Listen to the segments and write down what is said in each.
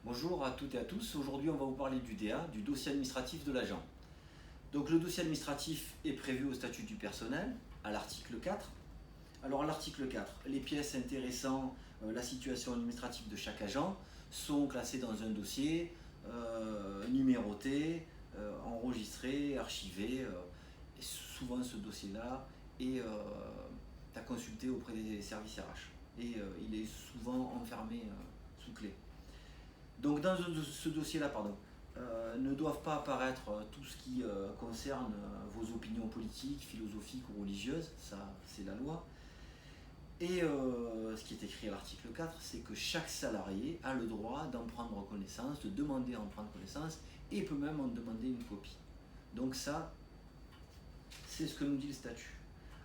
Bonjour à toutes et à tous. Aujourd'hui, on va vous parler du DA, du dossier administratif de l'agent. Donc, le dossier administratif est prévu au statut du personnel, à l'article 4. Alors, à l'article 4, les pièces intéressant la situation administrative de chaque agent sont classées dans un dossier numéroté, enregistré, archivé. Et souvent, ce dossier-là est à consulter auprès des services RH. Et il est souvent enfermé sous clé. Donc dans ce dossier-là, ne doivent pas apparaître tout ce qui concerne vos opinions politiques, philosophiques ou religieuses, ça c'est la loi. Et ce qui est écrit à l'article 4, c'est que chaque salarié a le droit d'en prendre connaissance, de demander à en prendre connaissance, et peut même en demander une copie. Donc ça, c'est ce que nous dit le statut.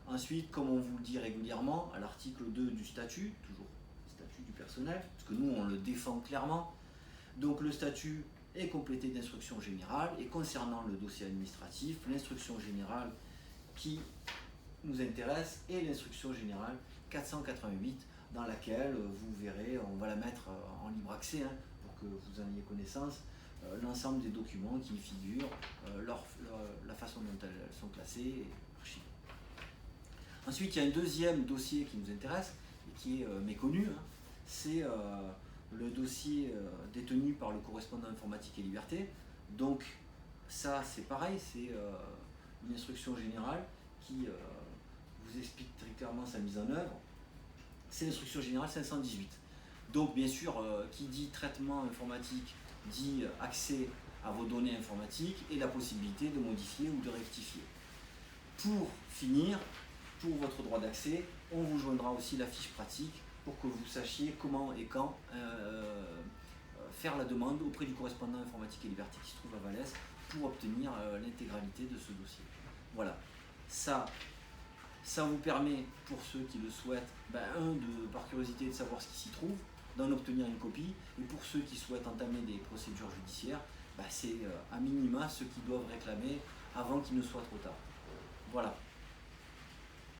Ensuite, comme on vous le dit régulièrement, à l'article 2 du statut, toujours le statut du personnel, parce que nous on le défend clairement, donc le statut est complété d'instructions générales et concernant le dossier administratif, l'instruction générale qui nous intéresse est l'instruction générale 488 dans laquelle vous verrez, on va la mettre en libre accès pour que vous en ayez connaissance, l'ensemble des documents qui y figurent, la façon dont elles sont classées et archivées. Ensuite, il y a un deuxième dossier qui nous intéresse et qui est méconnu, c'est le dossier détenu par le correspondant informatique et liberté. Donc ça c'est pareil, c'est une instruction générale qui vous explique très clairement sa mise en œuvre. C'est l'instruction générale 518. Donc bien sûr, qui dit traitement informatique dit accès à vos données informatiques et la possibilité de modifier ou de rectifier. Pour finir, pour votre droit d'accès, on vous joindra aussi la fiche pratique pour que vous sachiez comment et quand faire la demande auprès du correspondant informatique et liberté qui se trouve à Valès pour obtenir l'intégralité de ce dossier. Voilà, ça vous permet, pour ceux qui le souhaitent, par curiosité de savoir ce qui s'y trouve, d'en obtenir une copie, et pour ceux qui souhaitent entamer des procédures judiciaires, c'est à minima ceux qui doivent réclamer avant qu'il ne soit trop tard. Voilà.